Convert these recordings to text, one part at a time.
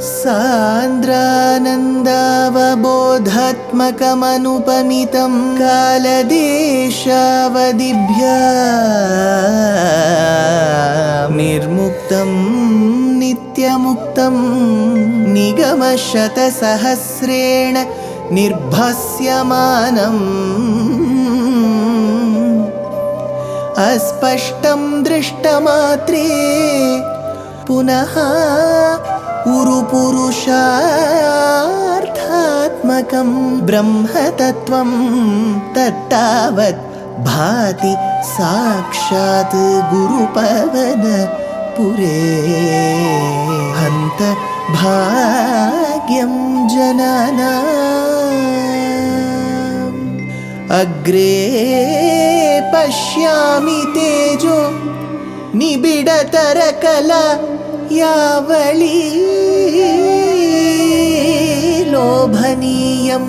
सान्द्रानन्दावबोधात्मकमनुपमितं कालदेशावदिभ्या निर्मुक्तं नित्यमुक्तं निगमशतसहस्रेण निर्भास्यमानम् अस्पष्टं दृष्टमात्रे पुनः उरुपुरुषार्थात्मकं ब्रह्मतत्त्वं तत्तावत् भाति साक्षात् गुरुपवनपुरे हन्त भाग्यं जनानाम् अग्रे पश्यामि तेजो निबिडतरकला यावली लोभनीयं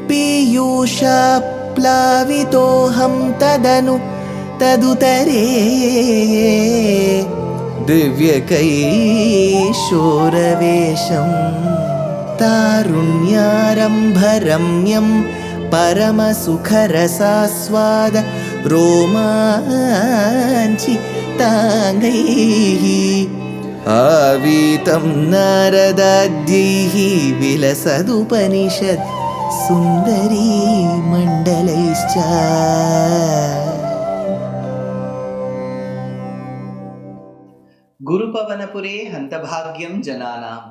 पीयूषाप्लावितोऽहं तदुतरे दिव्यकैशोरवेशं तारुण्यारम्भरम्यं परमसुखरसास्वाद रोमाञ्चिताङ्गैः आवीतं नारदाद्यैः विलसदुपनिषत् सुन्दरी मण्डलैश्च Gurupavanapure Hantabhagyam Jananam.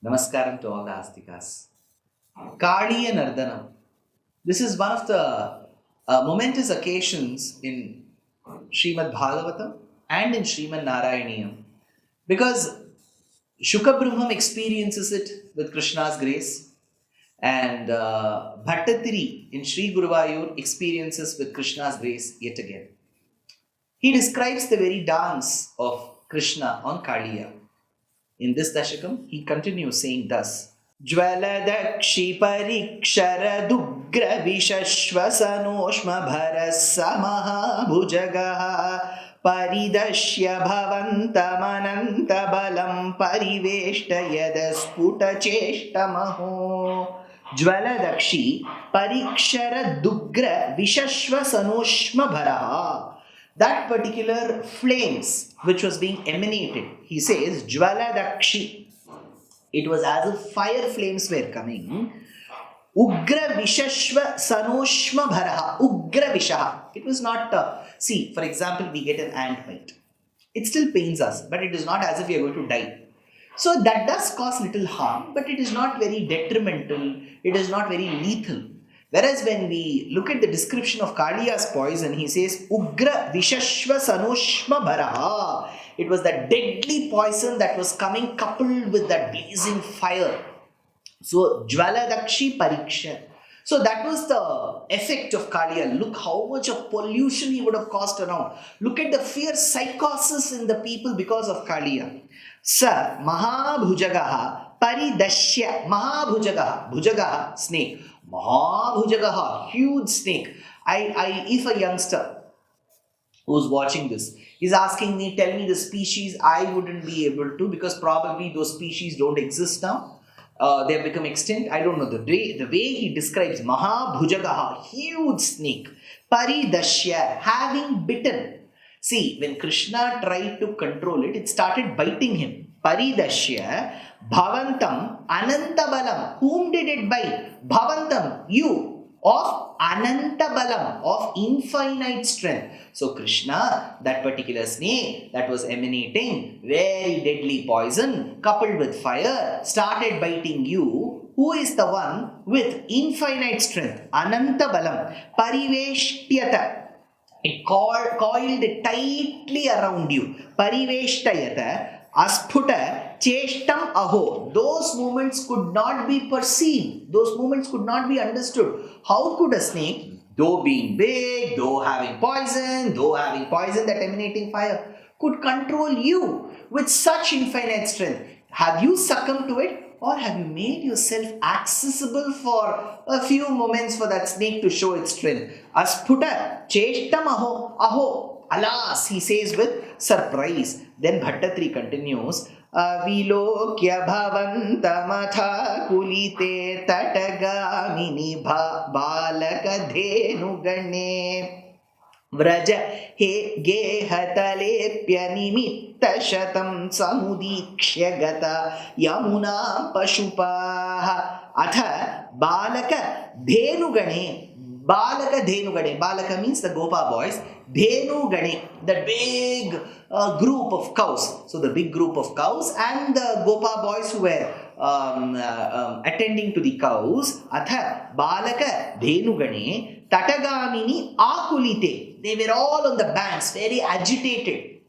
Namaskaram to all the Astikas. Kaliya Nardanam. This is one of the momentous occasions in Srimad Bhagavatam and in Srimad Narayaneeyam. Because Shukabrahmam experiences it with Krishna's grace, and Bhattatiri in Sri Guruvayur experiences with Krishna's grace yet again. He describes the very dance of Krishna on Kaliya. In this Dashakam, he continues saying thus: Jwaladakshi parikshara dugra vishashvasanoshma bharasamaha bhujagaha paridashya bhavantamananta balam pariveshtayadasputa cheshtamaho. Jwaladakshi parikshara dugra vishashvasanoshma bharaha. That particular flames which was being emanated, he says, Jwaladakshi. It was as if fire flames were coming. Ugra Vishashva Sanoshma Bharaha. Ugra Vishaha. It was not, see, for example, we get an ant bite. It still pains us, but it is not as if we are going to die. So that does cause little harm, but it is not very detrimental. It is not very lethal. Whereas when we look at the description of Kaliya's poison, he says, Ugra Vishashva Sanoshma Bharaha. It was that deadly poison that was coming coupled with that blazing fire. So, Jwaladakshi Pariksha. So that was the effect of Kaliya. Look how much of pollution he would have caused around. Look at the fierce psychosis in the people because of Kaliya. Sa Mahabhujagaha Paridashya. Mahabhujagaha. Bhujagaha, snake. Mahabhujagaha, huge snake. If a youngster who's watching this is asking me, tell me the species, I wouldn't be able to, because probably those species don't exist now. They have become extinct. I don't know. The way he describes Mahabhujagaha, huge snake. Paridashya, having bitten. See, when Krishna tried to control it, it started biting him. Paridashya, Bhavantam, Anantabalam. Whom did it bite? Bhavantam, you. Of Anantabalam, of infinite strength. So Krishna, that particular snake that was emanating very deadly poison coupled with fire, started biting you. Who is the one with infinite strength? Anantabalam. Pariveshtyata. It coiled tightly around you. Pariveshtayata. Asputa cheshtam aho. Those movements could not be perceived. Those movements could not be understood. How could a snake, though being big, though having poison that emanating fire, could control you with such infinite strength? Have you succumbed to it? Or have you made yourself accessible for a few moments for that snake to show its strength? Asputa cheshtam aho. Aho. Alas, he says with surprise. Then Bhattatri continues, Avilokya bhavantamatha kulite tatagamini balaka dhenu gane Vraj हे गेहतलेऽप्यनिमित्तशतं समुदीक्ष्य गता यमुना पशुपाः अथ बालकधेनुगणे Balaka means the Gopa boys. Dhenu Gane, that big group of cows. So the big group of cows and the Gopa boys who were attending to the cows. Atha Balaka Dhenu Gane Tatagamini Akulite. They were all on the banks, very agitated.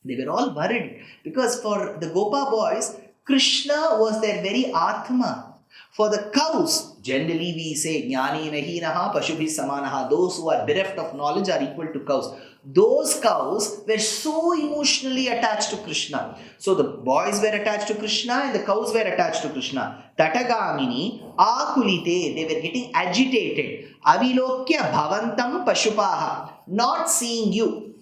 They were all worried because for the Gopa boys, Krishna was their very Atma. For the cows, generally we say, Jnani nahinaha pashubhi samanaha. Those who are bereft of knowledge are equal to cows. Those cows were so emotionally attached to Krishna. So the boys were attached to Krishna and the cows were attached to Krishna. Tatagamini akulite. They were getting agitated. Avilokya bhavantam pashupaha. Not seeing you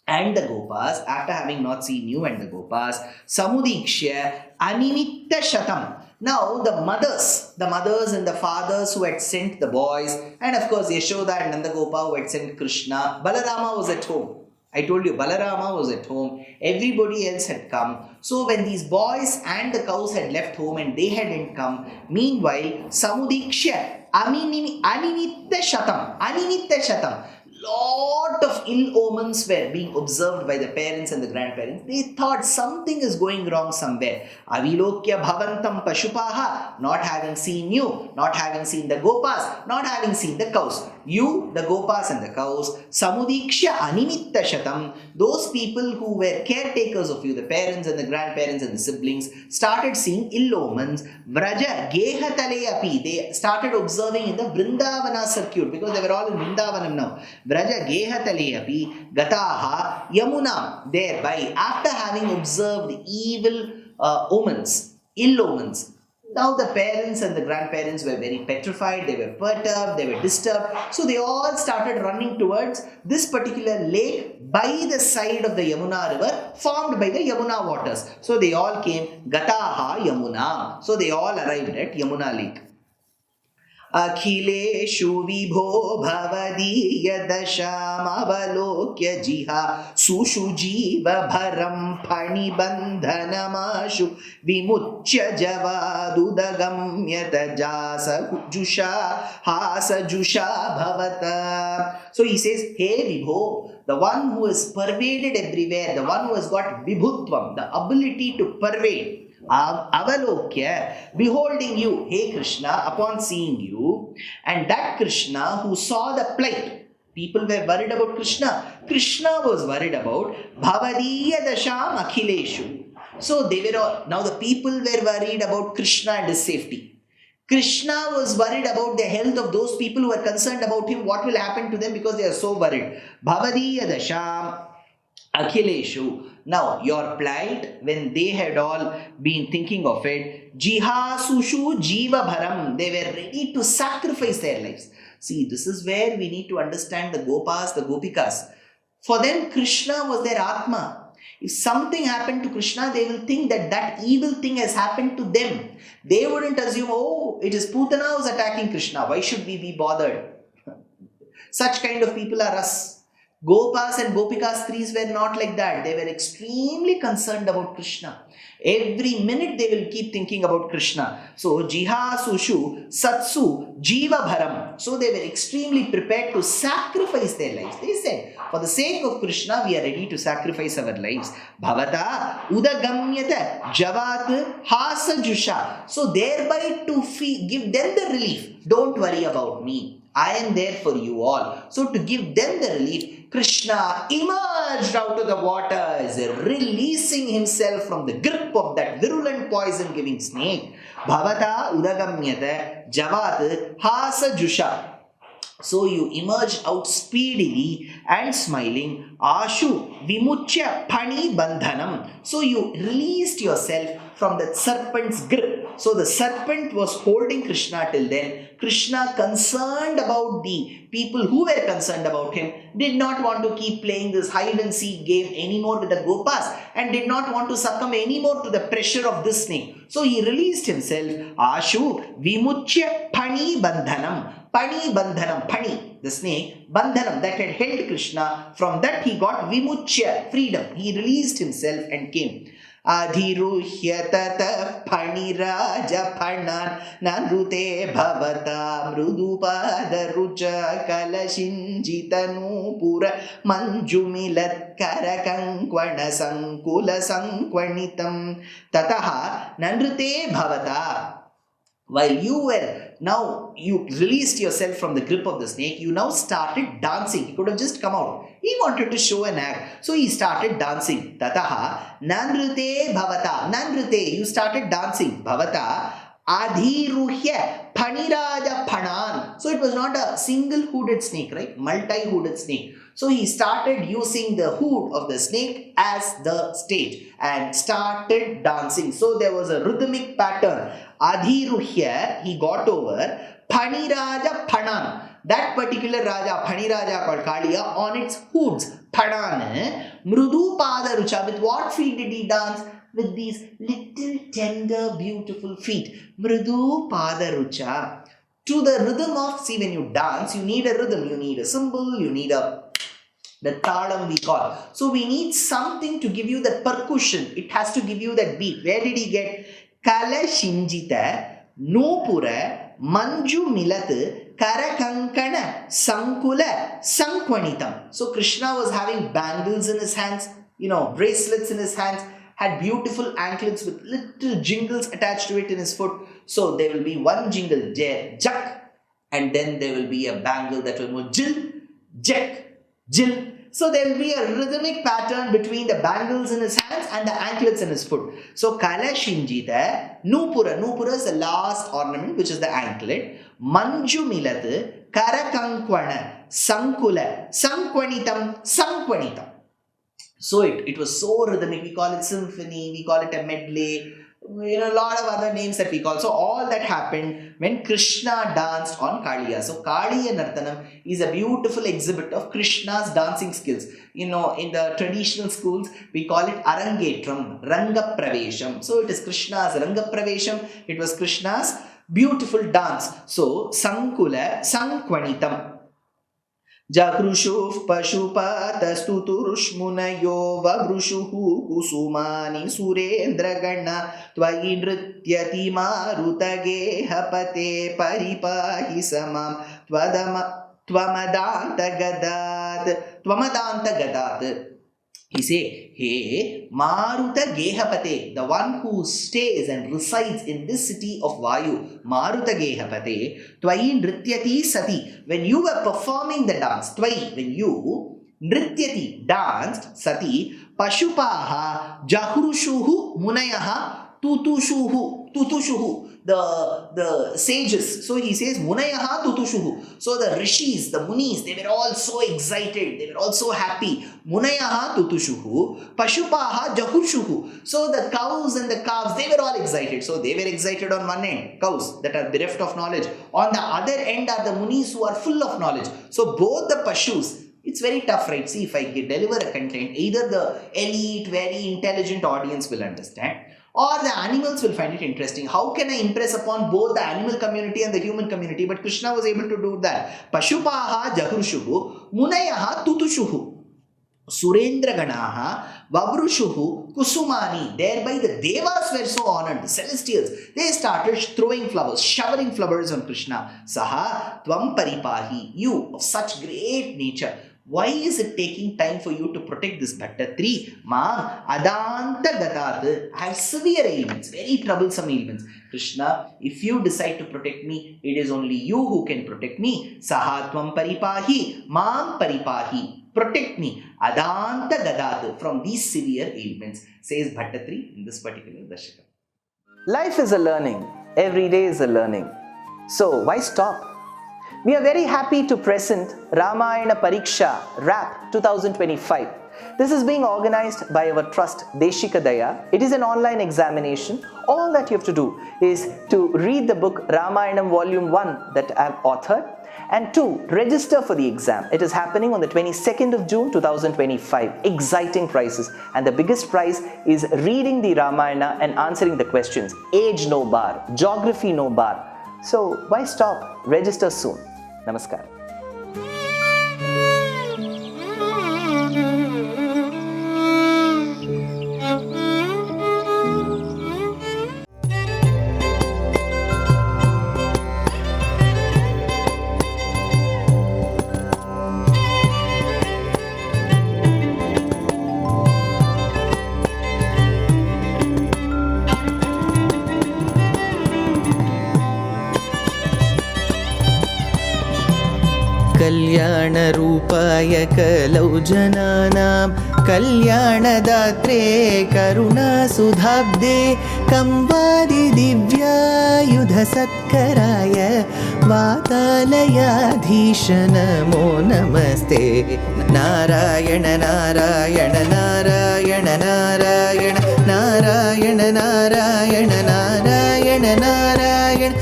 and the Gopas, after having not seen you and the Gopas, samudikshya animitta shatam. Now the mothers and the fathers who had sent the boys, and of course Yashoda and Nandagopa who had sent Krishna, Balarama was at home. I told you Balarama was at home. Everybody else had come. So when these boys and the cows had left home and they hadn't come, meanwhile Samudiksha Animitta Shatam. Lot of ill omens were being observed by the parents and the grandparents. They thought something is going wrong somewhere. Avilokya bhavantam pashupaha, not having seen you, not having seen the Gopas, not having seen the cows. You, the Gopas and the cows, samudiksha animitta shatam, those people who were caretakers of you, the parents and the grandparents and the siblings, started seeing ill omens. Vraja gehatale api, they started observing in the Vrindavana circuit because they were all in Vrindavanam now. Vraja gehatale api gataha yamuna, thereby after having observed evil omens, ill omens. Now the parents and the grandparents were very petrified, they were perturbed, they were disturbed. So they all started running towards this particular lake by the side of the Yamuna river formed by the Yamuna waters. So they all came, Gataha Yamuna. So they all arrived at Yamuna lake. Akhileshu vibho bhavadiyya dasham avalokya jiha sushu jiva bharam pani bandhanamashu vimuchya javadudagamyata jasa jusha hasa jusha bhavata. So he says, hey Vibho, the one who is pervaded everywhere, the one who has got vibhutvam, the ability to pervade. Avalokya, beholding you, hey Krishna, upon seeing you, and that Krishna who saw the plight. People were worried about Krishna. Krishna was worried about Bhavadiya Dasham Akhileshu. So they were all, now the people were worried about Krishna and his safety. Krishna was worried about the health of those people who were concerned about him, what will happen to them because they are so worried. Bhavadiya Dasham Akhileshu. Now, your plight, when they had all been thinking of it, Jiha Sushu Jiva Bharam, they were ready to sacrifice their lives. See, this is where we need to understand the Gopas, the Gopikas. For them, Krishna was their Atma. If something happened to Krishna, they will think that that evil thing has happened to them. They wouldn't assume, oh, it is Putana who's attacking Krishna. Why should we be bothered? Such kind of people are us. Gopas and Gopikas threes were not like that. They were extremely concerned about Krishna. Every minute they will keep thinking about Krishna. So, Jiha Sushu Satsu Jiva Bharam. So, they were extremely prepared to sacrifice their lives. They said, for the sake of Krishna, we are ready to sacrifice our lives. Bhavata Udagamyata Javat Hasa Jusha. So, thereby to give them the relief. Don't worry about me. I am there for you all. So, to give them the relief, Krishna emerged out of the waters, releasing himself from the grip of that virulent poison-giving snake. Bhavata udagamyata javat hasa jusha. So you emerged out speedily and smiling. Ashu vimuchya pani bandhanam. So you released yourself from the serpent's grip. So the serpent was holding Krishna till then. Krishna, concerned about the people who were concerned about him, did not want to keep playing this hide and seek game anymore with the Gopas and did not want to succumb anymore to the pressure of this snake. So he released himself. Ashu vimuchya pani bandhanam. Pani bandhanam, pani, the snake, bandhanam that had held Krishna. From that he got vimuchya, freedom. He released himself and came. Adhiruhya tata paniraja panan nanrute bhavata mrudupada rucha kalashinjitanu pura manjumilat karakankwana sankula sankwanitam tataha nanrute bhavata. While you released yourself from the grip of the snake, you now started dancing. He could have just come out. He wanted to show an act. So he started dancing. Tataha nanrute bhavata. Nanrute, you started dancing. Bhavata adhiruhya paniraja panan. So it was not a single hooded snake, right? Multi-hooded snake. So he started using the hood of the snake as the stage and started dancing. So there was a rhythmic pattern. Adhiruhya, he got over. Paniraja panan. That particular Raja, Pani Raja called Kaliya, on its hoods. Panan. Mrudu pada rucha. With what feet did he dance? With these little tender, beautiful feet. Mrudu pada rucha. To the rhythm of, see, when you dance, you need a rhythm. You need a cymbal, you need the talam we call. So we need something to give you that percussion. It has to give you that beat. Where did he get? Kala shinjita, nupura, manju milat, karakankana, sankula, sankwanitam. So Krishna was having bangles in his hands, bracelets in his hands, had beautiful anklets with little jingles attached to it in his foot. So there will be one jingle, jak, and then there will be a bangle that will go jil, jak, jil. So there will be a rhythmic pattern between the bangles in his hands and the anklets in his foot. So Kala Shinjita, Nupura. Nupura is the last ornament, which is the anklet. Manju Milat, Karakankwana, Sankula, Sankwanitam. So it was so rhythmic. We call it symphony, we call it a medley. A lot of other names that we call. So all that happened when Krishna danced on Kaliya. So Kaliya Nartanam is a beautiful exhibit of Krishna's dancing skills. In the traditional schools, we call it Arangetram, Ranga Pravesham. So it is Krishna's Ranga Pravesham. It was Krishna's beautiful dance. So Sankula, Sankwanitam. Jagrushuv Pashupatasturshmunayo Vagrushuhu Kusumani Surendra Gana Tvaindrityati Marutage Hapate Paripahi Samam Tvamadanta Gadat. He say, hey, Maruta Gehapate, the one who stays and resides in this city of Vayu, Maruta Gehapate, Tvai Nrityati Sati, when you were performing the dance, Tvai, when you Nrityati danced, Sati, Pashupaha, Jahrushuhu, Munayaha, Tutushuhu, the sages. So he says, Munayaha Tutushuhu. So the rishis, the munis, they were all so excited. They were all so happy. Munayaha Tutushuhu. Pashupaha Jahushuhu. So the cows and the calves, they were all excited. So they were excited on one end, cows that are bereft of knowledge. On the other end are the munis who are full of knowledge. So both the pashus, it's very tough, right? See, if I deliver a content, either the elite, very intelligent audience will understand, or the animals will find it interesting. How can I impress upon both the animal community and the human community? But Krishna was able to do that. Pashupaha Jahurushuhu, Munayaha Tutushuhu, Surendra Ganaha, Vavrushuhu, Kusumani. Thereby the Devas were so honored, the celestials. They started throwing flowers, showering flowers on Krishna. Saha Tvam Paripahi, you of such great nature. Why is it taking time for you to protect this Bhatta? 3. Ma Adanta Gatat. I have severe ailments, very troublesome ailments. Krishna, if you decide to protect me, it is only you who can protect me. Sahatvam Paripahi, Mam Paripahi. Protect me. Adanta Gadat from these severe ailments, says Bhatta 3 in this particular Dashakam. Life is a learning. Every day is a learning. So why stop? We are very happy to present Ramayana Pariksha Rap 2025. This is being organized by our trust Dashakam. It is an online examination. All that you have to do is to read the book Ramayanam Volume 1 that I have authored, and 2, register for the exam. It is happening on the 22nd of June 2025. Exciting prizes, and the biggest prize is reading the Ramayana and answering the questions. Age no bar, geography no bar. So why stop? Register soon. Namaskar. कल्याणरूपाय कलौ जनानां कल्याणदात्रे करुणासुधाब्दे कंवादिदिव्यायुधसत्कराय वातालयाधीश नमो नमस्ते। नारायण नारायण नारायण नारायण नारायण नारायण नारायण नारायण नारायण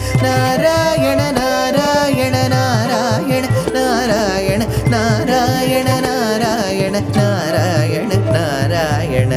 नारायण नारायण नारायण नारायण नारायण नारायण नारायण